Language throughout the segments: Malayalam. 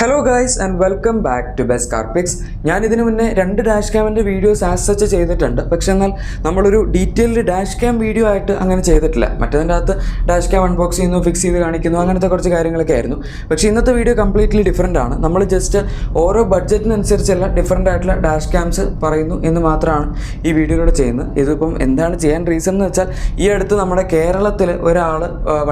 Hello guys and welcome back to best car pics. ഞാൻ ഇതിനു മുന്നേ 2 ഡാഷ് ക്യാമിൻ്റെ വീഡിയോസ് ആസ് സച്ച് ചെയ്തിട്ടുണ്ട്. പക്ഷേ എന്നാൽ നമ്മളൊരു ഡീറ്റെയിൽഡ് ഡാഷ് ക്യാം വീഡിയോ ആയിട്ട് അങ്ങനെ ചെയ്തിട്ടില്ല. മറ്റേതിൻ്റെ അകത്ത് ഡാഷ് ക്യാം അൺബോക്സ് ചെയ്യുന്നു, ഫിക്സ് ചെയ്ത് കാണിക്കുന്നു, അങ്ങനത്തെ കുറച്ച് കാര്യങ്ങളൊക്കെ ആയിരുന്നു. പക്ഷേ ഇന്നത്തെ വീഡിയോ കംപ്ലീറ്റ്ലി ഡിഫറൻ്റ് ആണ്. നമ്മൾ ജസ്റ്റ് ഓരോ ബഡ്ജറ്റിനനുസരിച്ചുള്ള ഡിഫറൻ്റ് ആയിട്ടുള്ള ഡാഷ് ക്യാംസ് പറയുന്നു എന്ന് മാത്രമാണ് ഈ വീഡിയോയിലൂടെ ചെയ്യുന്നത്. ഇതിപ്പം എന്താണ് ചെയ്യാൻ റീസൺ എന്ന് വെച്ചാൽ, ഈ അടുത്ത് നമ്മുടെ കേരളത്തിൽ ഒരാൾ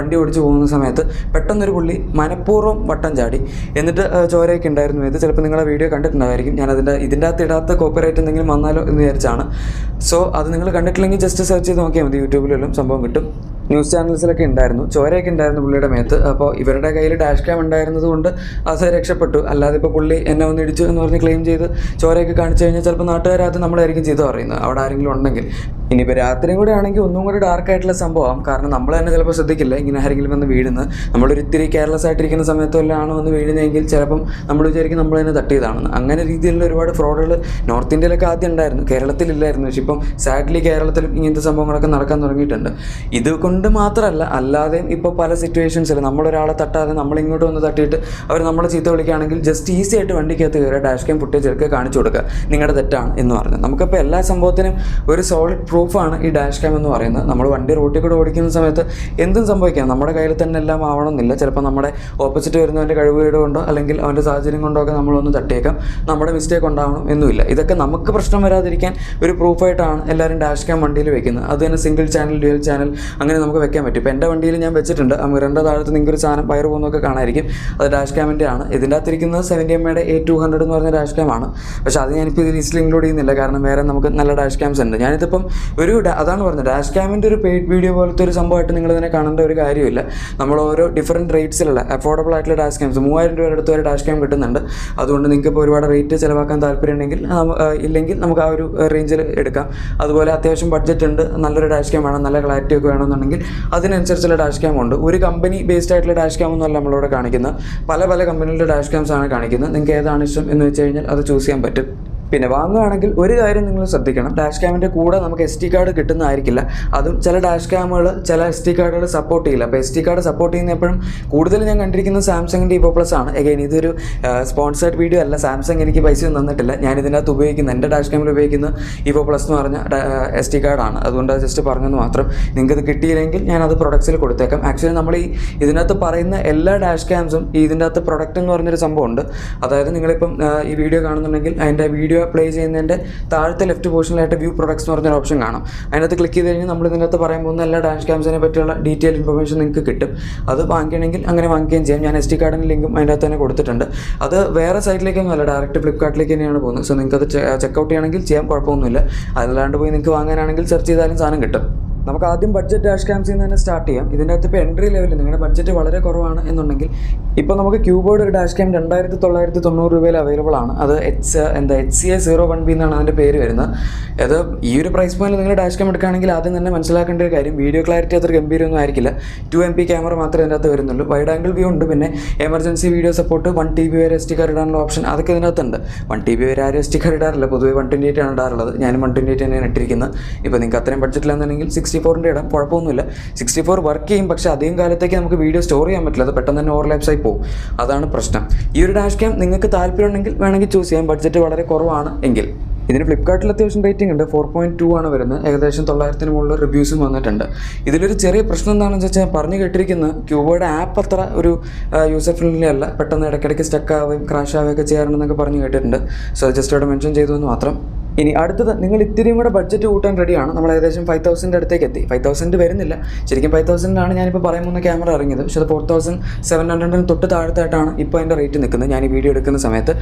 വണ്ടി ഓടിച്ച് പോകുന്ന സമയത്ത് പെട്ടെന്നൊരു പുള്ളി മനഃപൂർവ്വം വട്ടം ചാടി, എന്നിട്ട് ചോരയൊക്കെ ഉണ്ടായിരുന്നു. ഇത് ചിലപ്പോൾ നിങ്ങളെ വീഡിയോ കണ്ടിട്ടുണ്ടായിരിക്കും. ഞാൻ ഇതിൻ്റെ അകത്ത് ഇടാത്ത കോപ്പിറൈറ്റ് എന്തെങ്കിലും വന്നാലോ എന്ന് വിചാരിച്ചാണ്. സോ അത് നിങ്ങൾ കണ്ടിട്ടില്ലെങ്കിൽ ജസ്റ്റ് സെർച്ച് ചെയ്ത് നോക്കിയാൽ മതി, യൂട്യൂബിലെല്ലാം സംഭവം കിട്ടും. ന്യൂസ് ചാനൽസിലൊക്കെ ഉണ്ടായിരുന്നു, ചോരയൊക്കെ ഉണ്ടായിരുന്നു പുള്ളിയുടെ മേത്ത്. അപ്പോൾ ഇവരുടെ കയ്യിൽ ഡാഷ് ക്യാം ഉണ്ടായിരുന്നത് കൊണ്ട് അത് രക്ഷപ്പെട്ടു. അല്ലാതെ ഇപ്പോൾ പുള്ളി എന്നെ ഒന്ന് ഇടിച്ചു എന്ന് പറഞ്ഞ് ക്ലെയിം ചെയ്ത് ചോരയൊക്കെ കാണിച്ചു കഴിഞ്ഞാൽ ചിലപ്പോൾ നാട്ടുകാരകത്ത് നമ്മളായിരിക്കും ചെയ്ത് പറയുന്നത്, അവിടെ ആരെങ്കിലും ഉണ്ടെങ്കിൽ. ഇനിയിപ്പോൾ രാത്രിയും കൂടെ ആണെങ്കിൽ ഒന്നും കൂടി ഡാർക്കായിട്ടുള്ള സംഭവം. കാരണം നമ്മൾ തന്നെ ചിലപ്പോൾ ശ്രദ്ധിക്കില്ല ഇങ്ങനെ ആരെങ്കിലും വന്ന് വീഴുന്നത്. നമ്മളൊരു ഇത്തിരി കെയർലെസ് ആയിട്ടിരിക്കുന്ന സമയത്തെല്ലാം വന്ന് വീഴുന്നതെങ്കിൽ ചിലപ്പം നമ്മൾ വിചാരിക്കും നമ്മൾ തന്നെ തട്ടിയതാണെന്ന്. അങ്ങനെ രീതിയിലുള്ള ഒരുപാട് ഫ്രോഡുകൾ നോർത്ത് ഇന്ത്യയിലൊക്കെ ആദ്യം ഉണ്ടായിരുന്നു, കേരളത്തിലില്ലായിരുന്നു. പക്ഷേ ഇപ്പം സാഡ്ലി കേരളത്തിലും ഇങ്ങനത്തെ സംഭവങ്ങളൊക്കെ നടക്കാൻ തുടങ്ങിയിട്ടുണ്ട്. ഇതുകൊണ്ട് മാത്രമല്ല, അല്ലാതെയും ഇപ്പോൾ പല സിറ്റുവേഷൻസിൽ നമ്മളൊരാളെ തട്ടാതെ നമ്മളിങ്ങോട്ട് വന്ന് തട്ടിയിട്ട് അവർ നമ്മളെ ചീത്ത വിളിക്കുകയാണെങ്കിൽ ജസ്റ്റ് ഈസി ആയിട്ട് വണ്ടിക്കകത്ത് കയറി ഡാഷ് ക്യാം ഫുട്ടേജ് എടുക്കുക, കാണിച്ചു കൊടുക്കുക നിങ്ങളുടെ തെറ്റാണ് എന്ന് പറഞ്ഞ്. നമുക്കിപ്പോൾ എല്ലാ സംഭവത്തിനും ഒരു സോളിഡ് പ്രൂഫാണ് ഈ ഡാഷ് ക്യാം എന്ന് പറയുന്നത്. നമ്മൾ വണ്ടി റോട്ടിൽ കൂടെ ഓടിക്കുന്ന സമയത്ത് എന്തും സംഭവിക്കാം. നമ്മുടെ കയ്യിൽ തന്നെ എല്ലാം ആവണമെന്നില്ല. ചിലപ്പോൾ നമ്മുടെ ഓപ്പോസിറ്റ് വരുന്നവൻ്റെ കഴിവുകേട് കൊണ്ടോ അല്ലെങ്കിൽ അവൻ്റെ സാഹചര്യം കൊണ്ടോ ഒക്കെ നമ്മളൊന്ന് തട്ടിയേക്കാം. നമ്മുടെ മിസ്റ്റേക്ക് ഉണ്ടാവണം എന്നുമില്ല. ഇതൊക്കെ നമുക്ക് പ്രശ്നം വരാതിരിക്കാൻ ഒരു പ്രൂഫായിട്ടാണ് എല്ലാവരും ഡാഷ് ക്യാം വണ്ടിയിൽ വെക്കുന്നത്. അത് തന്നെ സിംഗിൾ ചാനൽ, ഡ്യുവൽ ചാനൽ അങ്ങനെ നമുക്ക് വെക്കാൻ പറ്റും. ഇപ്പോൾ എൻ്റെ വണ്ടിയിൽ ഞാൻ വെച്ചിട്ടുണ്ട്. ആ മിററിൻ്റെ താഴത്ത് നിങ്ങൾക്കൊരു സാധനം വയർ പോകുന്നതൊക്കെ കാണാമായിരിക്കും. അത് ഡാഷ് ക്യാമിൻ്റെ ആണ്. ഇതിൻ്റെ അകത്തിരിക്കുന്നത് 70mm A200 എന്ന് പറഞ്ഞ ഡാഷ് ക്യാം ആണ്. പക്ഷേ അത് ഞാനിപ്പോൾ ഇത് ലിസ്റ്റിൽ ഇൻക്ലൂഡ് ചെയ്യുന്നില്ല, കാരണം വേറെ നമുക്ക് നല്ല ഡാഷ് ക്യാംസ് ഉണ്ട്. ഞാനിതിപ്പം അതാണ് പറഞ്ഞത്, ഡാഷ് ക്യാമിൻ്റെ ഒരു പെയ്ഡ് വീഡിയോ പോലത്തെ ഒരു സംഭവമായിട്ട് നിങ്ങളിതിനെ കാണേണ്ട ഒരു കാര്യമില്ല. നമ്മൾ ഓരോ ഡിഫറൻറ്റ് റേറ്റ്സിലുള്ള അഫോർഡബിൾ ആയിട്ടുള്ള ഡാഷ് ക്യാംസ് 3000 രൂപയുടെ അടുത്ത് വരെ ഡാഷ് ക്യാം കിട്ടുന്നുണ്ട്. അതുകൊണ്ട് നിങ്ങൾക്ക് ഇപ്പോൾ ഒരുപാട് റേറ്റ് ചിലവാക്കാൻ താല്പര്യം ഉണ്ടെങ്കിൽ ഇല്ലെങ്കിൽ നമുക്ക് ആ ഒരു റേഞ്ചിൽ എടുക്കാം. അതുപോലെ അത്യാവശ്യം ബഡ്ജറ്റ് ഉണ്ട്, നല്ലൊരു ഡാഷ് ക്യാം വേണം, നല്ല ക്ലാരിറ്റി ഒക്കെ വേണമെന്നുണ്ടെങ്കിൽ അതിനനുസരിച്ചുള്ള ഡാഷ് ക്യാം ഉണ്ട്. ഒരു കമ്പനി ബേസ്ഡ് ആയിട്ടുള്ള ഡാഷ് ക്യാം ഒന്നുമല്ല നമ്മളിവിടെ കാണിക്കുന്നത്. പല കമ്പനികളുടെ ഡാഷ് ക്യാംസ് ആണ് കാണിക്കുന്നത്. നിങ്ങൾക്ക് ഏതാണ് ഇഷ്ടം എന്ന് വെച്ച് കഴിഞ്ഞാൽ അത് ചൂസ് ചെയ്യാൻ പറ്റും. പിന്നെ വാങ്ങുകയാണെങ്കിൽ ഒരു കാര്യം നിങ്ങൾ ശ്രദ്ധിക്കണം, ഡാഷ് ക്യാമിൻ്റെ കൂടെ നമുക്ക് SD കാർഡ് കിട്ടുന്നതായിരിക്കില്ല. അതും ചില ഡാഷ് ക്യാമുകൾ ചില SD കാർഡുകൾ സപ്പോർട്ട് ചെയ്യില്ല. അപ്പോൾ SD കാർഡ് സപ്പോർട്ട് ചെയ്യുന്ന എപ്പോഴും കൂടുതൽ ഞാൻ കണ്ടിരിക്കുന്നത് സാംസങ്ങിൻ്റെ Evo Plus ആണ്. എഗെയിൻ ഇതൊരു സ്പോൺസേർഡ് വീഡിയോ അല്ല, സാംസങ് എനിക്ക് പൈസ ഒന്നും തന്നിട്ടില്ല. ഞാൻ ഇതിനകത്ത് ഉപയോഗിക്കുന്ന എൻ്റെ ഡാഷ് ക്യാമിൽ ഉപയോഗിക്കുന്ന Evo Plus എന്ന് പറഞ്ഞ SD കാർഡാണ്. അതുകൊണ്ട് ജസ്റ്റ് പറഞ്ഞെന്ന് മാത്രം. നിങ്ങൾക്കത് കിട്ടിയില്ലെങ്കിൽ ഞാനത് പ്രൊഡക്ട്സിൽ കൊടുത്തേക്കാം. ആക്ച്വലി നമ്മൾ ഇതിനകത്ത് പറയുന്ന എല്ലാ ഡാഷ് ക്യാംസും ഇതിൻ്റെ അകത്ത് പ്രൊഡക്റ്റ് എന്ന് പറഞ്ഞൊരു സംഭവമുണ്ട്. അതായത് നിങ്ങളിപ്പം ഈ വീഡിയോ കാണുന്നുണ്ടെങ്കിൽ അതിൻ്റെ വീഡിയോ പ്ലേ ചെയ്യുന്നതിൻ്റെ താഴത്തെ ലെഫ്റ്റ് പോർഷനിലായിട്ട് വ്യൂ പ്രൊഡക്ട്സ് എന്ന് പറഞ്ഞൊരു ഓപ്ഷൻ കാണാം. അതിനകത്ത് ക്ലിക്ക് ചെയ്ത് കഴിഞ്ഞാൽ നമ്മൾ ഇതിനകത്ത് പറയാൻ പോകുന്ന എല്ലാ ഡാഷ് ക്യാംസിനെ പറ്റിയുള്ള ഡീറ്റെയിൽ ഇൻഫർമേഷൻ നിങ്ങൾക്ക് കിട്ടും. അത് വാങ്ങിക്കണമെങ്കിൽ അങ്ങനെ വാങ്ങിക്കുകയും ചെയ്യാം. ഞാൻ SD കാർഡിൻ്റെ ലിങ്കും അതിൻ്റെ അകത്ത് തന്നെ കൊടുത്തിട്ടുണ്ട്. അത് വേറെ സൈറ്റിലേക്കൊന്നും അല്ല, ഡയറക്റ്റ് ഫ്ലിപ്കാർട്ടിലേക്ക് തന്നെയാണ് പോകുന്നത്. സോ നിങ്ങൾക്കത് ചെക്കൗട്ട് ചെയ്യണമെങ്കിൽ ചെയ്യാൻ കുഴപ്പമൊന്നുമില്ല. അതല്ലാണ്ട് പോയി നിങ്ങൾക്ക് വാങ്ങാനാണെങ്കിൽ സെർച്ച് ചെയ്താലും സാധനം കിട്ടും. നമുക്ക് ആദ്യം ബഡ്ജറ്റ് ഡാഷ് ക്യാംസിൽ നിന്ന് തന്നെ സ്റ്റാർട്ട് ചെയ്യാം. ഇതിൻ്റെ അകത്ത് ഇപ്പോൾ എൻട്രി ലെവലിൽ നിങ്ങളുടെ ബഡ്ജറ്റ് വളരെ കുറവാണ് എന്നുണ്ടെങ്കിൽ ഇപ്പോൾ നമുക്ക് ക്യൂബോർഡ് ഒരു ഡാഷ് ക്യാം 2990 രൂപയിൽ അവൈലബിൾ ആണ്. അത് HCA01B എന്നാണ് അതിൻ്റെ പേര് വരുന്നത്. അത് ഈ ഒരു പ്രൈസ് പോയിന്റിൽ നിങ്ങൾ ഡാഷ് ക്യാം എടുക്കുകയാണെങ്കിൽ ആദ്യം തന്നെ മനസ്സിലാക്കേണ്ട ഒരു കാര്യം, വീഡിയോ ക്ലാരിറ്റി അത്ര ഗംഭീരമൊന്നും ആയിരിക്കില്ല. 2MP ക്യാമറ മാത്രമേ ഇതിൻ്റെ അകത്ത് വരുന്നുള്ളൂ. വൈഡ് ആംഗിൾ വ്യൂ ഉണ്ട്, പിന്നെ എമർജൻസി വീഡിയോ സപ്പോർട്ട്, 1TB വരെ SD കാർഡ് ഇടാനുള്ള ഓപ്ഷൻ അതൊക്കെ ഇതിനകത്തുണ്ട്. 1TB വരെ ആരും SD കാർഡ് ഇടാറില്ല, പൊതുവേ 128 ആണ് ഇടാറുള്ളത്. ഞാനും 128 തന്നെയാണ് ഇട്ടിരിക്കുന്നത്. ഇപ്പോൾ നിങ്ങൾക്ക് അത്രയും ബഡ്ജറ്റിലാണെന്നുണ്ടെങ്കിൽ 64ൻ്റെ ഇടാം, കുഴപ്പമൊന്നുമില്ല. 64 വർക്ക് ചെയ്യും, പക്ഷേ അധികം കാലത്തേക്ക് നമുക്ക് വീഡിയോ സ്റ്റോർ ചെയ്യാൻ പറ്റില്ല. അത് പെട്ടെന്ന് തന്നെ ഓവർലാപ്സ് ആയി പോകും. അതാണ് പ്രശ്നം. ഈ ഒരു ഡാഷ് ക്യാം നിങ്ങൾക്ക് താല്പര്യമുണ്ടെങ്കിൽ വേണമെങ്കിൽ ചൂസ് ചെയ്യാം, ബഡ്ജറ്റ് വളരെ കുറവാണ് എങ്കിൽ. ഇതിന് ഫ്ലിപ്കാർട്ടിൽ അത്യാവശ്യം റേറ്റിംഗ് ഉണ്ട്, 4.2 ആണ് വരുന്നത്. ഏകദേശം 900-ന് മുകളിൽ റിവ്യൂസും വന്നിട്ടുണ്ട്. ഇതിലൊരു ചെറിയ പ്രശ്നം എന്താണെന്ന് വെച്ചാൽ, പറഞ്ഞു കേട്ടിരിക്കുന്നത് ക്യൂബോയുടെ ആപ്പ് അത്ര ഒരു യൂസർ ഫ്രണ്ട്ലി അല്ല. പെട്ടെന്ന് ഇടയ്ക്കിടയ്ക്ക് സ്റ്റക്ക് ആവുകയും ക്രാഷ് ആവുകയൊക്കെ ചെയ്യാറുണ്ടെന്നൊക്കെ പറഞ്ഞു കേട്ടിട്ടുണ്ട്. സോ ജസ്റ്റ് അവിടെ മെൻഷൻ ചെയ്തു എന്ന് മാത്രം. ഇനി അടുത്തത്, നിങ്ങൾ ഇത്തിരിയും കൂടെ ബഡ്ജറ്റ് കൂട്ടാൻ റെഡിയാണ്. നമ്മൾ ഏകദേശം 5000 അടുത്തേക്ക് എത്തി. 5000 വരുന്നില്ല, ശരിക്കും 5000 ഞാനിപ്പോൾ പറയാൻ പോകുന്ന ക്യാമറ ഇറങ്ങിയത്. പക്ഷേ അത് 4700 തൊട്ട് താഴത്തായിട്ടാണ് ഇപ്പോൾ അതിൻ്റെ റേറ്റ് നിൽക്കുന്നത് ഞാൻ ഈ വീഡിയോ എടുക്കുന്ന സമയത്ത്.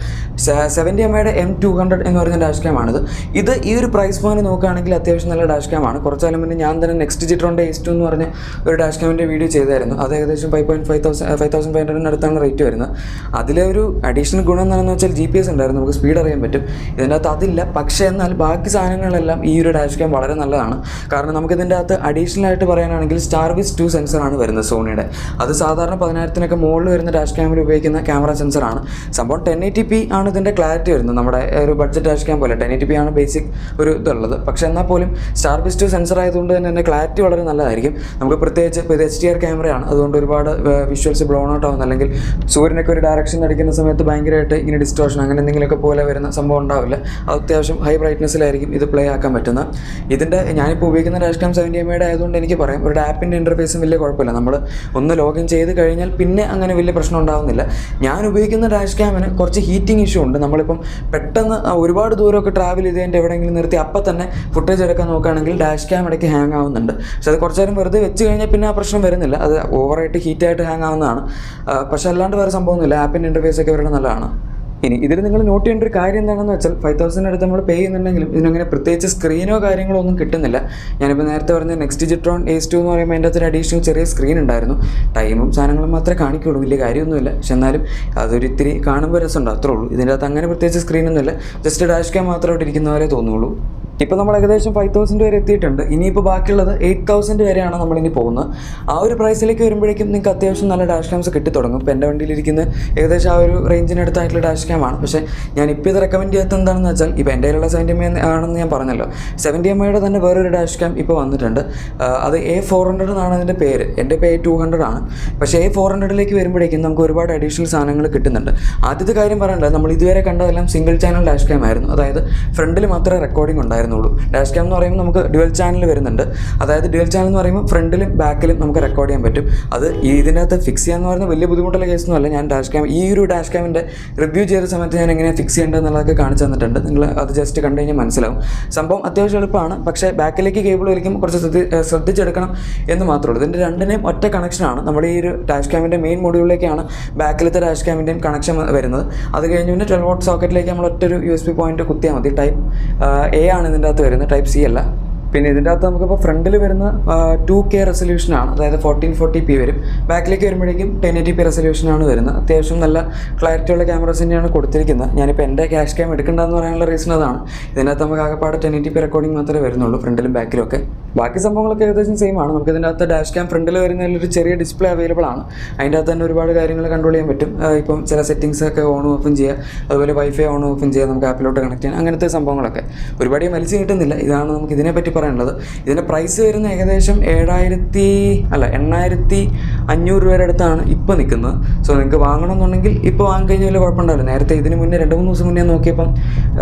70mm M200 എന്ന് പറയുന്ന ഡാഷ് ക്യാമാണിത്. ഇത് ഈ ഒരു പ്രൈസ് പോയിന്റ് നോക്കുകയാണെങ്കിൽ അത്യാവശ്യം നല്ല ഡാഷ് ക്യാമാണ്. കുറച്ചാലും മുന്നേ ഞാൻ തന്നെ നെക്സ്റ്റ് ജിട്രോണിൻ്റെ Ace 2 എന്ന് പറഞ്ഞ ഒരു ഡാഷ് ക്യാമിൻ്റെ വീഡിയോ ചെയ്തായിരുന്നു. അത് ഏകദേശം 5500 അടുത്താണ് റേറ്റ് വരുന്നത്. അതിലെ ഒരു അഡീഷണൽ ഗുണം എന്താണെന്ന് വെച്ചാൽ GPS ഉണ്ടായിരുന്നു, നമുക്ക് സ്പീഡ് അറിയാൻ പറ്റും. ഇതിനകത്ത് അതില്ല. പക്ഷേ എന്നാൽ ബാക്കി സാധനങ്ങളെല്ലാം ഈ ഒരു ഡാഷ് ക്യാം വളരെ നല്ലതാണ്. കാരണം നമുക്കിതിൻ്റെ അകത്ത് അഡീഷണൽ ആയിട്ട് പറയാനാണെങ്കിൽ സ്റ്റാർവിസ് 2 സെൻസറാണ് വരുന്നത് സോണിയുടെ. അത് സാധാരണ 10,000-നൊക്കെ മുകളിൽ വരുന്ന ഡാഷ് ക്യാമിൽ ഉപയോഗിക്കുന്ന ക്യാമറ സെൻസറാണ്. സംഭവം 1080p ആണ് ഇതിൻ്റെ ക്ലാരിറ്റി വരുന്നത്. നമ്മുടെ ഒരു ബഡ്ജറ്റ് ഡാഷ് ക്യാം പോലെ 1080p ആണ് ബേസിക് ഒരു ഇതുള്ളത്. പക്ഷേ എന്നാൽ പോലും സ്റ്റാർവിസ് 2 സെൻസർ ആയതുകൊണ്ട് തന്നെ അതിൻ്റെ ക്ലാരിറ്റി വളരെ നല്ലതായിരിക്കും. നമുക്ക് പ്രത്യേകിച്ച് ഇപ്പോൾ ഇത് HDR ക്യാമറയാണ്, അതുകൊണ്ട് ഒരുപാട് വിഷ്വൽസ് ബ്ലോൺ ഔട്ട് ആവുന്ന, അല്ലെങ്കിൽ സൂര്യനൊക്കെ ഒരു ഡയറക്ഷൻ അടിക്കുന്ന സമയത്ത് ഭയങ്കരമായിട്ട് ഇങ്ങനെ ഡിസ്റ്റോർഷൻ അങ്ങനെ എന്തെങ്കിലുമൊക്കെ പോലെ വരുന്ന സംഭവം ഉണ്ടാവില്ല. അത് അത്യാവശ്യം ഹൈ ബ്രൈറ്റ്നസ്സിലായിരിക്കും ഇത് പ്ലേ ആക്കാൻ പറ്റുന്നത്. ഇതിൻ്റെ ഞാനിപ്പോൾ ഉപയോഗിക്കുന്ന ഡാഷ് ക്യാം 70mm ആയതുകൊണ്ട് എനിക്ക് പറയാം ഒരു ആപ്പിൻ്റെ ഇൻ്റർഫേസും വലിയ കുഴപ്പമില്ല. നമ്മൾ ഒന്ന് ലോഗിൻ ചെയ്ത് കഴിഞ്ഞാൽ പിന്നെ അങ്ങനെ വലിയ പ്രശ്നം ഉണ്ടാകുന്നില്ല. ഞാൻ ഉപയോഗിക്കുന്ന ഡാഷ് ക്യാമിന് കുറച്ച് ഹീറ്റിംഗ് ഇഷ്യൂ ഉണ്ട്. നമ്മളിപ്പം പെട്ടെന്ന് ഒരുപാട് ദൂരമൊക്കെ ട്രാവൽ ചെയ്തതിൻ്റെ എവിടെയെങ്കിലും നിർത്തി അപ്പം തന്നെ ഫുട്ടേജ് എടുക്കാൻ നോക്കുകയാണെങ്കിൽ ഡാഷ് ക്യാം ഇടയ്ക്ക് ഹാങ് ആവുന്നുണ്ട്. പക്ഷേ അത് കുറച്ച് നേരം വെറുതെ വെച്ച് കഴിഞ്ഞാൽ പിന്നെ ആ പ്രശ്നം വരുന്നില്ല. അത് ഓവറായിട്ട് ഹീറ്റായിട്ട് ഹാങ് ആവുന്നതാണ്. പക്ഷേ അല്ലാണ്ട് വേറെ സംഭവമൊന്നുമില്ല. ആപ്പിൻ്റെ ഇൻ്റർഫേസൊക്കെ വരുടെ നല്ലതാണ്. ഇനി ഇതിൽ നിങ്ങൾ നോട്ട് ചെയ്യേണ്ട ഒരു കാര്യം എന്താണെന്ന് വെച്ചാൽ 5,000 അടുത്ത് നമ്മൾ പേ ചെയ്യുന്നുണ്ടെങ്കിലും ഇതിനങ്ങനെ പ്രത്യേകിച്ച് സ്ക്രീനോ കാര്യങ്ങളോ ഒന്നും കിട്ടുന്നില്ല. ഞാനിപ്പോൾ നേരത്തെ പറഞ്ഞ നെക്സ്റ്റ്ജിട്രോൺ Ace2 എന്ന് പറയുമ്പോൾ അതിൻ്റെ അകത്തൊരു അഡീഷണൽ ചെറിയ സ്ക്രീൻ ഉണ്ടായിരുന്നു. ടൈമും സാധനങ്ങളും മാത്രമേ കാണിക്കുള്ളൂ, വലിയ കാര്യമൊന്നുമില്ല. പക്ഷെ എന്നാലും അതൊരു ഇത്തിരി കാണുമ്പോൾ രസമുണ്ട്, അത്രേ ഉള്ളൂ. ഇതിൻ്റെ അകത്ത് അങ്ങനെ പ്രത്യേകിച്ച് സ്ക്രീനൊന്നുമില്ല, ജസ്റ്റ് ഡാഷ് ക്യാം മാത്രമായിട്ട് ഇരിക്കുന്ന പോലെ തോന്നുള്ളൂ. ഇപ്പോൾ നമ്മൾ ഏകദേശം 5,000 വരെ എത്തിയിട്ടുണ്ട്. ഇനിയിപ്പോൾ ബാക്കിയുള്ളത് 8,000 വരെയാണ് നമ്മളിനി പോകുന്നത്. ആ ഒരു പ്രൈസിലേക്ക് വരുമ്പോഴേക്കും നിങ്ങൾക്ക് അത്യാവശ്യം നല്ല ഡാഷ് ക്യാംസ് കിട്ടിത്തുടങ്ങും. ഇപ്പോൾ എൻ്റെ വണ്ടിയിലിരിക്കുന്ന ഏകദേശം ആ ഒരു റേഞ്ചിനടുത്തായിട്ടുള്ള ഡാഷ് ക്യാം ആണ്. പക്ഷേ ഞാനിപ്പോൾ ഇത് റെക്കമെൻഡ് ചെയ്യാത്തത് എന്താണെന്ന് വെച്ചാൽ ഇപ്പോൾ എൻ്റെ കയ്യിലുള്ള 70mm ആണെന്ന് ഞാൻ പറഞ്ഞല്ലോ. 70mm തന്നെ വേറൊരു ഡാഷ് ക്യാം ഇപ്പോൾ വന്നിട്ടുണ്ട്. അത് A400 എന്നാണ് അതിൻ്റെ പേര്. എൻ്റെ ഇപ്പോൾ A200 ആണ്. പക്ഷേ A400ലേക്ക് വരുമ്പോഴേക്കും നമുക്ക് ഒരുപാട് അഡീഷണൽ സാധനങ്ങൾ കിട്ടുന്നുണ്ട്. ആദ്യത്തെ കാര്യം പറയേണ്ടത് നമ്മൾ ഇതുവരെ കണ്ടതെല്ലാം സിംഗിൾ ചാനൽ ഡാഷ് ക്യാം ആയിരുന്നു. അതായത് ഫ്രണ്ടിൽ മാത്രമേ റെക്കോർഡിംഗ് ഉണ്ടായിരുന്നുള്ളൂ. ഡാഷ് ക്യാം എന്ന് പറയുമ്പോൾ നമുക്ക് ഡ്യുവൽ ചാനൽ വരുന്നുണ്ട്. അതായത് ഡ്യുവൽ ചാനൽ എന്ന് പറയുമ്പോൾ ഫ്രണ്ടിലും ബാക്കിലും നമുക്ക് റെക്കോർഡ് ചെയ്യാൻ പറ്റും. അത് ഇതിനകത്ത് ഫിക്സ് ചെയ്യാന്ന് പറയുന്നത് വലിയ ബുദ്ധിമുട്ടുള്ള കേസൊന്നുമല്ല. ഞാൻ ഡാഷ് ക്യാം ഈ ഒരു ഡാഷ് ക്യാമിൻ്റെ റിവ്യൂ ചെയ്ത സമയത്ത് ഞാൻ എങ്ങനെ ഫിക്സ് ചെയ്യേണ്ടത് എന്നുള്ളതൊക്കെ കാണിച്ചു തന്നിട്ടുണ്ട്. നിങ്ങൾ അത് ജസ്റ്റ് കണ്ടു കഴിഞ്ഞാൽ മനസ്സിലാവും. സംഭവം അത്യാവശ്യം എളുപ്പമാണ്. പക്ഷേ ബാക്കിലേക്ക് കേബിൾ വലിക്കുമ്പോൾ കുറച്ച് ശ്രദ്ധിച്ചെടുക്കണം എന്ന് മാത്രമേ ഉള്ളൂ. ഇതിൻ്റെ രണ്ടിനെയും ഒറ്റ കണക്ഷനാണ്. നമ്മുടെ ഈ ഒരു ഡാഷ് ക്യാമിൻ്റെ മെയിൻ മൊഡ്യൂളിലേക്കാണ് ബാക്കിലത്തെ ഡാഷ് ക്യാമിൻ്റെയും കണക്ഷൻ വരുന്നത്. അത് കഴിഞ്ഞ് പിന്നെ 12 വോൾട്ട് സോക്കറ്റിലേക്ക് നമ്മൾ ഒറ്റൊരു USB പോയിന്റ് കുത്തിയാൽ മതി. ടൈപ്പ് A ആണ് ഇതിൻ്റെ അകത്ത് വരുന്നത്, ടൈപ്പ് C അല്ല. പിന്നെ ഇതിൻ്റെ അകത്ത് നമുക്കിപ്പോൾ ഫ്രണ്ടിൽ വരുന്ന 2K റെസൊല്യൂഷനാണ്, അതായത് 1440p വരും. ബാക്കിലേക്ക് വരുമ്പോഴേക്കും 1080p റെസൊല്യൂഷനാണ് വരുന്നത്. അത്യാവശ്യം നല്ല ക്ലാരിറ്റി ഉള്ള ക്യാമറസ് തന്നെയാണ് കൊടുത്തിരിക്കുന്നത്. ഞാനിപ്പോൾ എൻ്റെ ക്യാഷ് ക്യാം എടുക്കേണ്ടതെന്ന് പറയാനുള്ള റീസൺ അതാണ്. ഇതിനകത്ത് നമുക്ക് ആകെപ്പാട് 1080p റെക്കോർഡിംഗ് മാത്രമേ വരുന്നുള്ളൂ ഫ്രണ്ടിലും ബാക്കിലും ഒക്കെ. ബാക്കി സംഭവങ്ങളൊക്കെ ഏകദേശം സെയിം ആണ്. നമുക്ക് ഇതിൻ്റെ അകത്ത് ഡാഷ് ക്യാം ഫ്രണ്ടിൽ വരുന്നതിലൊരു ചെറിയ ഡിസ്പ്ലേ അവൈലബിൾ ആണ്. അതിൻ്റെ അകത്ത് തന്നെ ഒരുപാട് കാര്യങ്ങൾ കൺട്രോൾ ചെയ്യാൻ പറ്റും. ഇപ്പം ചില സെറ്റിംഗ്സ് ഒക്കെ ഓണും ഓഫും ചെയ്യുക, അതുപോലെ വൈഫൈ ഓണും ഓഫും ചെയ്യുക, നമുക്ക് ആപ്പിലോട്ട് കണക്ട് ചെയ്യാൻ, അങ്ങനത്തെ സംഭവങ്ങളൊക്കെ ഒരുപാട് വലിച്ചു കിട്ടുന്നില്ല. ഇതാണ് നമുക്ക് ഇതിനെപ്പറ്റി പറയാനുള്ളത്. ഇതിൻ്റെ പ്രൈസ് വരുന്ന ഏകദേശം 8,500 രൂപയുടെ അടുത്താണ് ഇപ്പോൾ നിൽക്കുന്നത്. സോ നിങ്ങൾക്ക് വാങ്ങണമെന്നുണ്ടെങ്കിൽ ഇപ്പോൾ വാങ്ങിക്കഴിഞ്ഞാൽ വലിയ കുഴപ്പമുണ്ടാവില്ല. നേരത്തെ ഇതിന് മുന്നേ 2-3 ദിവസം മുന്നേ നോക്കിയപ്പം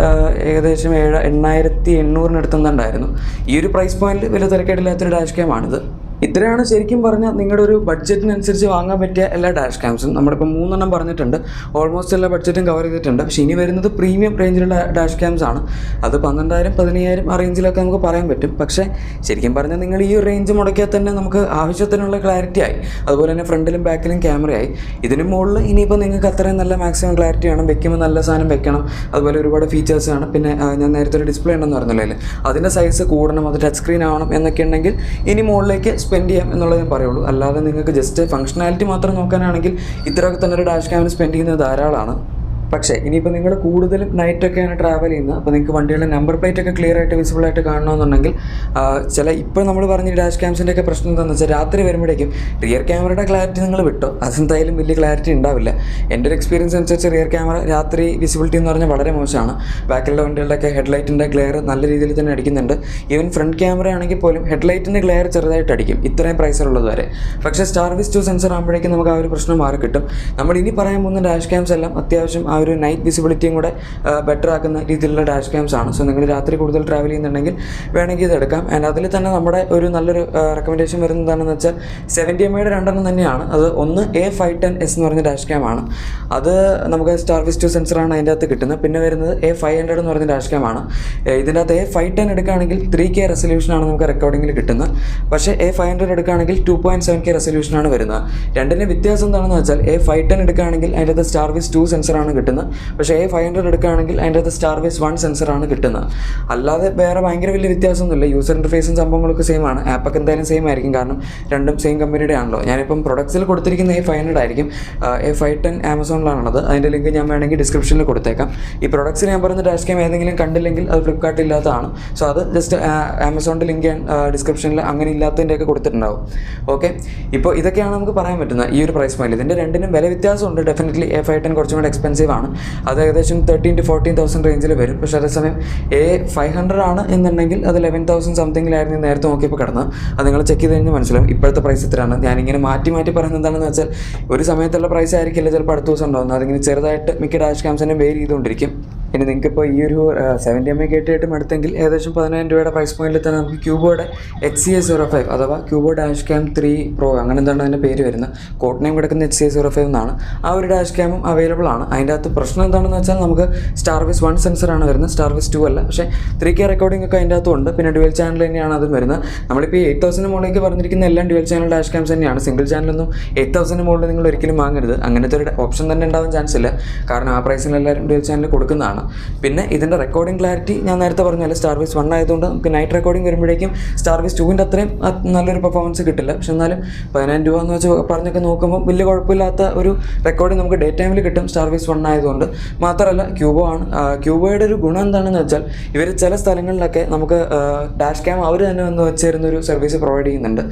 ഏകദേശം 8,800 എന്താണ്ടായിരുന്നു. ഈ ഒരു പ്രൈസ് പോയിന്റിൽ വലിയ തിരക്കേടില്ലാത്തൊരു ഡാഷ് ക്യാമാണിത്. ഇത്രയാണ് ശരിക്കും പറഞ്ഞാൽ നിങ്ങളുടെ ഒരു ബഡ്ജറ്റിനനുസരിച്ച് വാങ്ങാൻ പറ്റിയ എല്ലാ ഡാഷ് ക്യാംസും. നമ്മളിപ്പോൾ 3 പറഞ്ഞിട്ടുണ്ട്. ഓൾമോസ്റ്റ് എല്ലാ ബഡ്ജറ്റും കവർ ചെയ്തിട്ടുണ്ട്. പക്ഷേ ഇനി വരുന്നത് പ്രീമിയം റേഞ്ചിലുള്ള ഡാഷ് ക്യാംസ് ആണ്. അത് 12,000 15,000 ആ റേഞ്ചിലൊക്കെ നമുക്ക് പറയാൻ പറ്റും. പക്ഷേ ശരിക്കും പറഞ്ഞാൽ നിങ്ങൾ ഈ ഒരു റേഞ്ച് മുടക്കിയാൽ തന്നെ നമുക്ക് ആവശ്യത്തിനുള്ള ക്ലാരിറ്റി ആയി, അതുപോലെ തന്നെ ഫ്രണ്ടിലും ബാക്കിലും ക്യാമറയായി. ഇതിന് മുകളിൽ ഇനിയിപ്പോൾ നിങ്ങൾക്ക് അത്രയും നല്ല മാക്സിമം ക്ലാരിറ്റി വേണം, വെക്കുമ്പോൾ നല്ല സാധനം വെക്കണം, അതുപോലെ ഒരുപാട് ഫീച്ചേഴ്സ് ആണ്. പിന്നെ ഞാൻ നേരത്തെ ഒരു ഡിസ്പ്ലേ ഉണ്ടെന്ന് പറഞ്ഞല്ലോ, അതിൻ്റെ സൈസ് കൂടണം, അത് ടച്ച് സ്ക്രീൻ ആവണം എന്നൊക്കെ ഉണ്ടെങ്കിൽ ഇനി മുകളിലേക്ക് സ്പെൻഡ് ചെയ്യാം എന്നുള്ളത് ഞാൻ പറയുള്ളൂ. അല്ലാതെ നിങ്ങൾക്ക് ജസ്റ്റ് ഫംഗ്ഷനാലിറ്റി മാത്രം നോക്കാനാണെങ്കിൽ ഇത്രയൊക്കെ തന്നെ ഒരു ഡാഷ് ക്യാമിന് സ്പെൻഡ് ചെയ്യുന്നത് ധാരാളമാണ്. പക്ഷേ ഇനിയിപ്പോൾ നിങ്ങൾ കൂടുതലും നൈറ്റൊക്കെയാണ് ട്രാവൽ ചെയ്യുന്നത്, അപ്പോൾ നിങ്ങൾക്ക് വണ്ടിയുടെ നമ്പർ പ്ലേറ്റ് ഒക്കെ ക്ലിയർ ആയിട്ട് വിസിബിൾ ആയിട്ട് കാണണമെന്നുണ്ടെങ്കിൽ ഇപ്പോൾ നമ്മൾ പറഞ്ഞ ഡാഷ് ക്യാംസിൻ്റെ ഒക്കെ പ്രശ്നം എന്താണെന്ന് വെച്ചാൽ രാത്രി വരുമ്പോഴേക്കും റിയർ ക്യാമറയുടെ ക്ലാരിറ്റി നിങ്ങൾ വിട്ടോ, അതെന്തായാലും വലിയ ക്ലാരിറ്റി ഉണ്ടാവില്ല. എൻ്റെ ഒരു എക്സ്പീരിയൻസ് അനുസരിച്ച് റിയർ ക്യാമറ രാത്രി വിസിബിലിറ്റി എന്ന് പറഞ്ഞാൽ വളരെ മോശമാണ്. ബാക്കിലുള്ള വണ്ടികളുടെയൊക്കെ ഹെഡ്ലൈറ്റിൻ്റെ ഗ്ലെയർ നല്ല രീതിയിൽ തന്നെ അടിക്കുന്നുണ്ട്. ഈവൻ ഫ്രണ്ട് ക്യാമറ ആണെങ്കിൽ പോലും ഹെഡ്ലൈറ്റിൻ്റെ ഗ്ലെയർ ചെറുതായിട്ട് അടിക്കും, ഇത്രയും പ്രൈസിലുള്ളത് വരെ. പക്ഷേ സ്റ്റാർവിസ് 2 സെൻസർ ആകുമ്പോഴേക്കും നമുക്ക് ആ ഒരു പ്രശ്നം മാറി കിട്ടും. നമ്മൾ ഇനി പറയാൻ പോകുന്ന ഡാഷ് ക്യാംസ് എല്ലാം അത്യാവശ്യം ആ ഒരു നൈറ്റ് വിസിബിലിറ്റിയും കൂടെ ബെറ്റർ ആക്കുന്ന രീതിയിലുള്ള ഡാഷ് ക്യാംസ് ആണ്. സോ നിങ്ങൾ രാത്രി കൂടുതൽ ട്രാവൽ ചെയ്യുന്നുണ്ടെങ്കിൽ വേണമെങ്കിൽ ഇത് എടുക്കാം. ആൻഡ് അതിൽ തന്നെ നമ്മുടെ ഒരു നല്ലൊരു റെക്കമെൻഡേഷൻ വരുന്നതാണെന്ന് വെച്ചാൽ 70mm 2 തന്നെയാണ്. അത് ഒന്ന് A510S എന്ന് പറഞ്ഞ ഡാഷ് ക്യാം ആണ്. അത് നമുക്ക് സ്റ്റാർവിസ് 2 സെൻസറാണ് അതിൻ്റെ അകത്ത് കിട്ടുന്നത്. പിന്നെ വരുന്നത് A500 എന്ന് പറഞ്ഞ ഡാഷ് ക്യാം ആണ്. ഇതിൻ്റെ അകത്ത് A510 എടുക്കുകയാണെങ്കിൽ 3K റെസൊല്യൂഷനാണ് നമുക്ക് റെക്കോർഡിങ്ങിൽ കിട്ടുന്നത്. പക്ഷേ A500 എടുക്കുകയാണെങ്കിൽ 2.7K റെസൊല്യൂഷനാണ് വരുന്നത്. രണ്ടിൻ്റെ വ്യത്യാസം എന്താണെന്ന് വെച്ചാൽ A510 എടുക്കുകയാണെങ്കിൽ അതിൻ്റെ അകത്ത് സ്റ്റാർവിസ് 2 സെൻസറാണ് കിട്ടുന്നത്. കിട്ടുന്നത്. പക്ഷേ A500 എടുക്കുകയാണെങ്കിൽ അതിൻ്റെ അകത്ത് സ്റ്റാർവേസ് 1 സെൻസറാണ് കിട്ടുന്നത്. അല്ലാതെ വേറെ ഭയങ്കര വലിയ വ്യത്യാസമൊന്നുമില്ല. യൂസർ ഇൻ്റർഫേസും സംഭവങ്ങളൊക്കെ സെയിം ആണ്. ആപ്പൊക്കെ എന്തായാലും സെയിം ആയിരിക്കും, കാരണം രണ്ടും സെയിം കമ്പനിയുടെ ആണല്ലോ. ഞാനിപ്പം പ്രൊഡക്ട്സിൽ കൊടുത്തിരിക്കുന്ന A500 ആയിരിക്കും. A510 ആമസോണിലാണുള്ളത്. അതിൻ്റെ ലിങ്ക് ഞാൻ വേണമെങ്കിൽ ഡിസ്ക്രിപ്ഷനിൽ കൊടുത്തേക്കാം. ഈ പ്രൊഡക്ട്സിൽ ഞാൻ പറയുന്ന ഡാഷ് ക്യാം ഏതെങ്കിലും കണ്ടില്ലെങ്കിൽ അത് ഫ്ലിപ്കാർട്ടിൽ ഇല്ലാത്തതാണ്. സോ അത് ജസ്റ്റ് ആമസോണിൻ്റെ ലിങ്ക് ഞാൻ ഡിസ്ക്രിപ്ഷനിൽ അങ്ങനെ ഇല്ലാത്തതിൻ്റെയൊക്കെ കൊടുത്തിട്ടുണ്ടാവും. ഓക്കെ, ഇപ്പോൾ ഇതൊക്കെയാണ് നമുക്ക് പറയാൻ പറ്റുന്നത് ഈ ഒരു പ്രൈസ് പോയിന്റ്. ഇതിൻ്റെ രണ്ടിനും വില വ്യത്യാസമുണ്ട്. ഡെഫിനറ്റ്ലി A510 കുറച്ചും കൂടെ എക്സ്പെൻസീവ് ആണ്. അത് ഏകദേശം 13,000 to 14,000 റേഞ്ചിൽ വരും. പക്ഷേ അതേസമയം A500 ആണ് എന്നുണ്ടെങ്കിൽ അത് 11,000 സംതിങ്ങിലായിരുന്നു നേരത്തെ നോക്കിയപ്പോൾ കിടന്നത്. അത് നിങ്ങൾ ചെക്ക് ചെയ്ത് കഴിഞ്ഞാൽ മനസ്സിലാവും ഇപ്പോഴത്തെ പ്രൈസ് ഇത്രയാണ്. ഞാനിങ്ങനെ മാറ്റി പറയുന്നത് എന്താണെന്ന് വെച്ചാൽ ഒരു സമയത്തുള്ള പ്രൈസ് ആയിരിക്കില്ല ചിലപ്പോൾ അടുത്ത ദിവസം ഉണ്ടാകുന്നത്. അതിങ്ങനെ ചെറുതായിട്ട് മിക്ക ഡാഷ് ക്യാംസിനും വേരി ചെയ്തുകൊണ്ടിരിക്കും. ഇനി നിങ്ങൾക്കിപ്പോൾ ഈ ഒരു 70 കേട്ടിട്ടും എടുത്തെങ്കിൽ ഏകദേശം 10,000 രൂപയുടെ പ്രൈസ് പോയിന്റിൽ തന്നെ നമുക്ക് ക്യൂബോയുടെ HCA05 അഥവാ ക്യൂബോ ഡാഷ് ക്യാം 3 Pro അങ്ങനെ എന്താണ് അതിൻ്റെ പേര് വരുന്നത്, കോഡ് നെയിം കിടക്കുന്ന HCA05 എന്നാണ്. ആ ഒരു ഡാഷ് ക്യാമും അവൈലബിൾ ആണ്. അതിൻ്റെ അകത്ത് പ്രശ്നം എന്താണെന്ന് വെച്ചാൽ നമുക്ക് സ്റ്റാർവേസ് 1 സെൻസറാണ് വരുന്നത്, സ്റ്റാർവേസ് 2 അല്ല. പക്ഷേ 3K റെക്കോർഡിംഗ് ഒക്കെ അതിൻ്റെ അകത്തുണ്ട്. പിന്നെ ഡ്യുവൽ ചാനൽ തന്നെയാണ് അതും വരുന്നത്. നമ്മളിപ്പോൾ 8,000 മുകളിലേക്ക് പറഞ്ഞിരിക്കുന്ന എല്ലാം ഡ്യുവൽ ചാനൽ ഡാഷ് ക്യാംസ് തന്നെയാണ്. സിംഗിൾ ചാനലൊന്നും 8,000 മുകളിൽ നിങ്ങൾ ഒരിക്കലും വാങ്ങരുത്. അങ്ങനത്തെ ഒരു ഓപ്ഷൻ തന്നെ ഉണ്ടാവാൻ ചാൻസ് ഇല്ല, കാരണം ആ പ്രൈസിൽ എല്ലാവരും ഡ്യുവൽ ചാനൽ കൊടുക്കുന്നതാണ്. പിന്നെ ഇതിൻ്റെ റെക്കോർഡിംഗ് ക്ലാരിറ്റി ഞാൻ നേരത്തെ പറഞ്ഞാൽ സ്റ്റാർവേസ് 1 ആയതുകൊണ്ട് നമുക്ക് നൈറ്റ് റെക്കോർഡിംഗ് വരുമ്പോഴേക്കും സ്റ്റാർവേസ് 2ൻ്റെ അത്രയും നല്ലൊരു പെർഫോമൻസ് കിട്ടില്ല. പക്ഷെ എന്നാലും 10,000 രൂപ എന്ന് വെച്ച് പറഞ്ഞൊക്കെ നോക്കുമ്പോൾ വലിയ കുഴപ്പമില്ലാത്ത ഒരു റെക്കോർഡിംഗ് നമുക്ക് ഡേ ടൈമിൽ കിട്ടും സ്റ്റാർവേസ് 1 ആയതുകൊണ്ട്. മാത്രമല്ല ക്യൂബോ ആണ്. ക്യൂബോയുടെ ഒരു ഗുണം എന്താണെന്ന് വെച്ചാൽ ഇവർ ചില സ്ഥലങ്ങളിലൊക്കെ നമുക്ക് ഡാഷ് ക്യാം അവർ തന്നെ വന്ന് വെച്ചിരുന്നൊരു സർവീസ് പ്രൊവൈഡ് ചെയ്യുന്നുണ്ട്.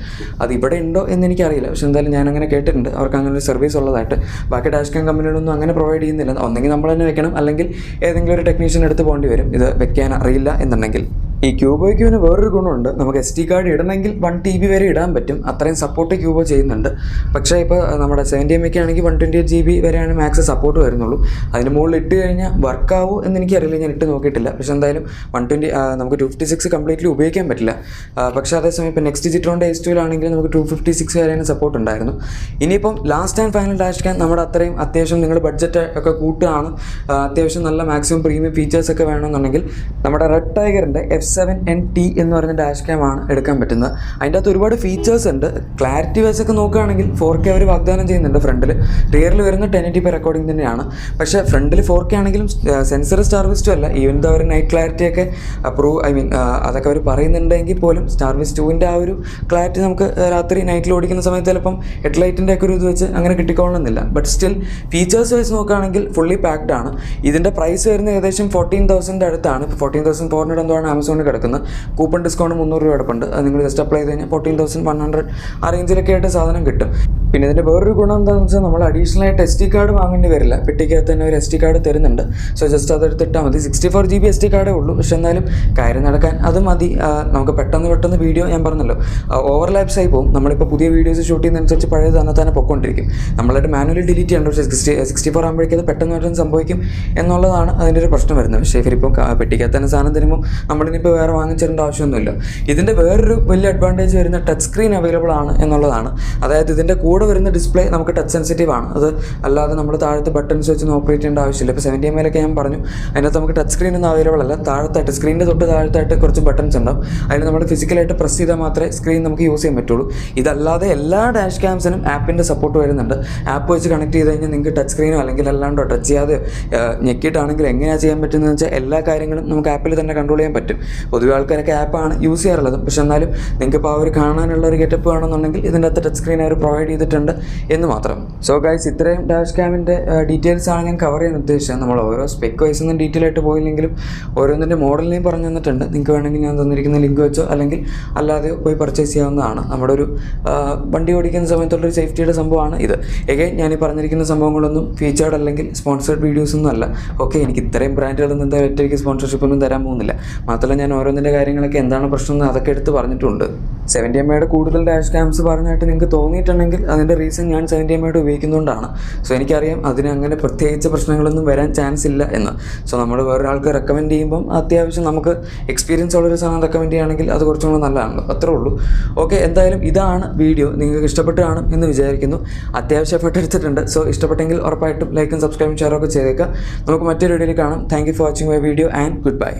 അത് ഇവിടെ ഉണ്ടോ എന്ന് എനിക്കറിയില്ല, പക്ഷെ എന്തായാലും ഞാൻ അങ്ങനെ കേട്ടിട്ടുണ്ട് അവർക്ക് അങ്ങനെ ഒരു സർവീസ് ഉള്ളതായിട്ട്. ബാക്കി ഡാഷ് ക്യാം കമ്പനികളൊന്നും അങ്ങനെ പ്രൊവൈഡ് ചെയ്യുന്നില്ല. ഒന്നെങ്കിൽ നമ്മൾ തന്നെ വെക്കണം, അല്ലെങ്കിൽ ഏതെങ്കിലും ഒരു ടെക്നീഷ്യൻ എടുത്ത് പോകേണ്ടി വരും ഇത് വെക്കാൻ അറിയില്ല എന്നുണ്ടെങ്കിൽ. ഈ ക്യൂബോയ്ക്ക് പിന്നെ വേറൊരു ഗുണമുണ്ട്. നമുക്ക് SD കാർഡ് ഇടണമെങ്കിൽ 1 TB വരെ ഇടാൻ പറ്റും. അത്രയും സപ്പോർട്ട് ക്യൂബോ ചെയ്യുന്നുണ്ട്. പക്ഷേ ഇപ്പോൾ നമ്മുടെ 70 ആണെങ്കിൽ 128 GB വരെയാണ് മാക്സ് സപ്പോർട്ട് വരുന്നുള്ളൂ. അതിന് മുകളിൽ ഇട്ട് കഴിഞ്ഞാൽ വർക്കാവോ എന്ന് എനിക്കറിയില്ല, ഞാൻ ഇട്ട് നോക്കിയിട്ടില്ല. പക്ഷേ എന്തായാലും 120 നമുക്ക് 256 കംപ്ലീറ്റ്ലി ഉപയോഗിക്കാൻ പറ്റില്ല. പക്ഷേ അതേസമയം ഇപ്പോൾ നെക്സ്റ്റ് ജിട്രോണിൻ്റെ S2 നമുക്ക് 256 വരെയാണ് സപ്പോർട്ട് ഉണ്ടായിരുന്നു. ഇനിയിപ്പം last and final dash cam നമ്മുടെ അത്യാവശ്യം നിങ്ങൾ ബഡ്ജറ്റ് ഒക്കെ കൂട്ടുകയാണ്, അത്യാവശ്യം നല്ല മാക്സിമം പ്രീമിയം ഫീച്ചേഴ്സൊക്കെ വേണമെന്നുണ്ടെങ്കിൽ നമ്മുടെ റെഡ് ടൈഗറിൻ്റെ F7NT എന്ന് പറയുന്ന ഡാഷ് ക്യാം ആണ് എടുക്കാൻ പറ്റുന്നത്. അതിൻ്റെ അകത്ത് ഒരുപാട് ഫീച്ചേഴ്സ് ഉണ്ട്. ക്ലാരിറ്റി വൈസ് ഒക്കെ നോക്കുകയാണെങ്കിൽ 4K അവർ വാഗ്ദാനം ചെയ്യുന്നുണ്ട്. ഫ്രണ്ടിൽ റിയറിൽ വരുന്ന 1080p റെക്കോർഡിംഗ് തന്നെയാണ്. പക്ഷേ ഫ്രണ്ടിൽ 4K ആണെങ്കിലും സെൻസർ സ്റ്റാർവേസ് 2 അല്ല. ഈവൻ അവർ നൈറ്റ് ക്ലാരിറ്റി ഒക്കെ അതൊക്കെ അവർ പറയുന്നുണ്ടെങ്കിൽ പോലും സ്റ്റാർവേസ് 2ൻ്റെ ആ ഒരു ക്ലാരിറ്റി നമുക്ക് രാത്രി നൈറ്റിൽ ഓടിക്കുന്ന സമയത്ത് ചിലപ്പം ഹെഡ്ലൈറ്റിൻ്റെ ഒക്കെ ഒരു ഇത് വെച്ച് അങ്ങനെ കിട്ടിക്കോളണമെന്നില്ല. ബട്ട് സ്റ്റിൽ ഫീച്ചേഴ്സ് വൈസ് നോക്കുകയാണെങ്കിൽ ഫുള്ളി പാക്ഡ് ആണ്. ഇതിൻ്റെ പ്രൈസ് വരുന്നത് ഏകദേശം 14,000 അടുത്താണ്. ഇപ്പോൾ 14,400 എന്താണ് ആമസോണിൽ കിടക്കുന്നത്. കൂപ്പൺ ഡിസ്കൗണ്ട് 300 രൂപ കിടപ്പുണ്ട്. അത് നിങ്ങൾ ജസ്റ്റ് അപ്ലൈ ചെയ്ത് കഴിഞ്ഞാൽ 14,100 ആ റേഞ്ചിലൊക്കെ ആയിട്ട് സാധനം കിട്ടും. പിന്നെ ഇതിൻ്റെ വേറൊരു ഗുണം എന്താണെന്ന് വെച്ചാൽ നമ്മൾ അഡീഷണൽ ആയിട്ട് SD കാർഡ് വാങ്ങേണ്ടി വരില്ല. പെട്ടിക്കകത്ത് തന്നെ ഒരു SD കാർഡ് തരുന്നുണ്ട്. സോ ജസ്റ്റ് അതെടുത്തിട്ടാൽ മതി. 64 GB SD കാർഡേ ഉള്ളൂ. പക്ഷെ എന്നാലും കാര്യം നടക്കാൻ അത് മതി. നമുക്ക് പെട്ടെന്ന് വീഡിയോ ഞാൻ പറഞ്ഞല്ലോ ഓവർലാപ്സ് ആയി പോകും. നമ്മളിപ്പോൾ പുതിയ വീഡിയോസ് ഷൂട്ട് ചെയ്യുന്നതനുസരിച്ച് പഴയത് തന്നെ പൊയ്ക്കൊണ്ടിരിക്കും. നമ്മളായിട്ട് മാനുവലി ഡിലീറ്റ് ചെയ്യേണ്ട. പക്ഷേ 64 ആകുമ്പോഴേക്കും അത് പെട്ടെന്ന് സംഭവിക്കും എന്നുള്ളതാണ് അതിൻ്റെ ഒരു പ്രശ്നം വരുന്നത്. പക്ഷേ ഇവരിപ്പം പെട്ടിക്കകത്ത് തന്നെ സാധനം തരുമ്പോൾ നമ്മളിനിപ്പോൾ വേറെ വാങ്ങിച്ചിടേണ്ട ആവശ്യമൊന്നുമില്ല. ഇതിൻ്റെ വേറൊരു വലിയ അഡ്വാൻറ്റേജ് വരുന്ന ടച്ച് സ്ക്രീൻ അവൈലബിൾ ആണ് എന്നുള്ളതാണ്. അതായത് ഇതിൻ്റെ കൂടെ വരുന്ന ഡിസ്പ്ലേ നമുക്ക് ടച്ച് സെൻസിറ്റീവ് ആണ്. അത് അല്ലാതെ നമ്മൾ താഴത്തെ ബട്ടൺസ് വെച്ച് ഓപ്പറേറ്റ് ചെയ്യേണ്ട ആവശ്യമില്ല. ഇപ്പോൾ 70 ഞാൻ പറഞ്ഞു അതിനകത്ത് നമുക്ക് ടച്ച് സ്ക്രീൻ ഒന്നും അവൈലബിൾ അല്ല. താഴത്തായിട്ട് സ്ക്രീനിൻ്റെ തൊട്ട് താഴത്തായിട്ട് കുറച്ച് ബട്ടൺസ് ഉണ്ടാവും. അതിൽ നമ്മൾ ഫിസിക്കലായിട്ട് പ്രസ് ചെയ്താൽ മാത്രമേ സ്ക്രീൻ നമുക്ക് യൂസ് ചെയ്യാൻ പറ്റുള്ളൂ. ഇതല്ലാതെ എല്ലാ ഡാഷ് ക്യാംസിനും ആപ്പിൻ്റെ സപ്പോർട്ട് വരുന്നുണ്ട്. ആപ്പ് വെച്ച് കണക്ട് ചെയ്ത് കഴിഞ്ഞാൽ നിങ്ങൾക്ക് ടച്ച് സ്ക്രീനോ അല്ലെങ്കിൽ അല്ലാണ്ടോ ടച്ച് ചെയ്യാതെ ഞെക്കിയിട്ടാണെങ്കിൽ എങ്ങനെയാണ് ചെയ്യാൻ പറ്റുന്നതെന്ന് വെച്ചാൽ എല്ലാ കാര്യങ്ങളും നമുക്ക് ആപ്പിൽ തന്നെ കൺട്രോൾ ചെയ്യാൻ പറ്റും. പൊതുവെ ആൾക്കാരൊക്കെ ആപ്പാണ് യൂസ് ചെയ്യാറുള്ളത്. പക്ഷെ എന്നാലും നിങ്ങൾക്ക് ഇപ്പോൾ ആ ഒരു കാണാനുള്ള ഒരു ഗെറ്റപ്പ് വേണമെന്നുണ്ടെങ്കിൽ ഇതിൻ്റെ അകത്ത് ടച്ച് സ്ക്രീൻ അവർ പ്രൊവൈഡ് ചെയ്തിട്ടുണ്ട് എന്ന് മാത്രം. സോ ഗൈസ്, ഇത്രയും ഡാഷ് ക്യാമിൻ്റെ ഡീറ്റെയിൽസ് ആണ് ഞാൻ കവർ ചെയ്യാൻ ഉദ്ദേശിച്ചത്. നമ്മൾ ഓരോ സ്പെക്ക് വൈസ് ഒന്നും ഡീറ്റെയിൽ ആയിട്ട് പോയില്ലെങ്കിലും ഓരോന്നിൻ്റെ മോഡലിനെയും പറഞ്ഞു തന്നിട്ടുണ്ട്. നിങ്ങൾക്ക് വേണമെങ്കിൽ ഞാൻ തന്നിരിക്കുന്ന ലിങ്ക് വെച്ചോ അല്ലെങ്കിൽ അല്ലാതെ പോയി പർച്ചേസ് ചെയ്യാവുന്നതാണ്. നമ്മുടെ ഒരു വണ്ടി ഓടിക്കുന്ന സമയത്തുള്ളൊരു സേഫ്റ്റിയുടെ സംഭവമാണ് ഇത്. എഗൈൻ ഞാൻ ഈ പറഞ്ഞിരിക്കുന്ന സംഭവങ്ങളൊന്നും ഫീച്ചേർഡ് അല്ലെങ്കിൽ സ്പോൺസേഡ് വീഡിയോസ് ഒന്നും അല്ല. ഓക്കെ, എനിക്ക് ഇത്രയും ബ്രാൻഡുകളൊന്നും എന്താ ഒറ്റയ്ക്ക് സ്പോൺസർഷിപ്പ് ഒന്നും തരാൻ പോകുന്നില്ല. മാത്രമല്ല ഞാൻ ഓരോന്നിൻ്റെ കാര്യങ്ങളൊക്കെ എന്താണ് പ്രശ്നം എന്ന് അതൊക്കെ എടുത്ത് പറഞ്ഞിട്ടുണ്ട്. 70 കൂടുതൽ ഡാഷ് ക്യാംസ് പറഞ്ഞായിട്ട് നിങ്ങൾക്ക് തോന്നിയിട്ടുണ്ടെങ്കിൽ അതിൻ്റെ റീസൺ ഞാൻ 70 ഉപയോഗിക്കുന്നതുകൊണ്ടാണ്. സോ എനിക്കറിയാം അതിന് അങ്ങനെ പ്രത്യേകിച്ച് പ്രശ്നങ്ങളൊന്നും വരാൻ ചാൻസ് ഇല്ല എന്ന്. സോ നമ്മൾ വേറൊരാൾക്ക് റെക്കമെൻഡ് ചെയ്യുമ്പം അത്യാവശ്യം നമുക്ക് എക്സ്പീരിയൻസ് ഉള്ളൊരു സാധനം റെക്കമെൻഡ് ചെയ്യുകയാണെങ്കിൽ അത് കുറച്ചും കൂടെ നല്ലതാണല്ലോ. അത്രേ ഉള്ളൂ. ഓക്കെ, എന്തായാലും ഇതാണ് വീഡിയോ. നിങ്ങൾക്ക് ഇഷ്ടപ്പെട്ട് കാണും എന്ന് വിചാരിക്കുന്നു. അത്യാവശ്യം എഫർട്ട് എടുത്തിട്ടുണ്ട്. സോ ഇഷ്ടപ്പെട്ടെങ്കിൽ ഉറപ്പായിട്ടും ലൈക്കും സബ്സ്ക്രൈബും ഷെയറൊക്കെ ചെയ്തേക്കാം. നമുക്ക് മറ്റൊരു വീഡിയോയിൽ കാണാം. Thank you for watching my video and good bye.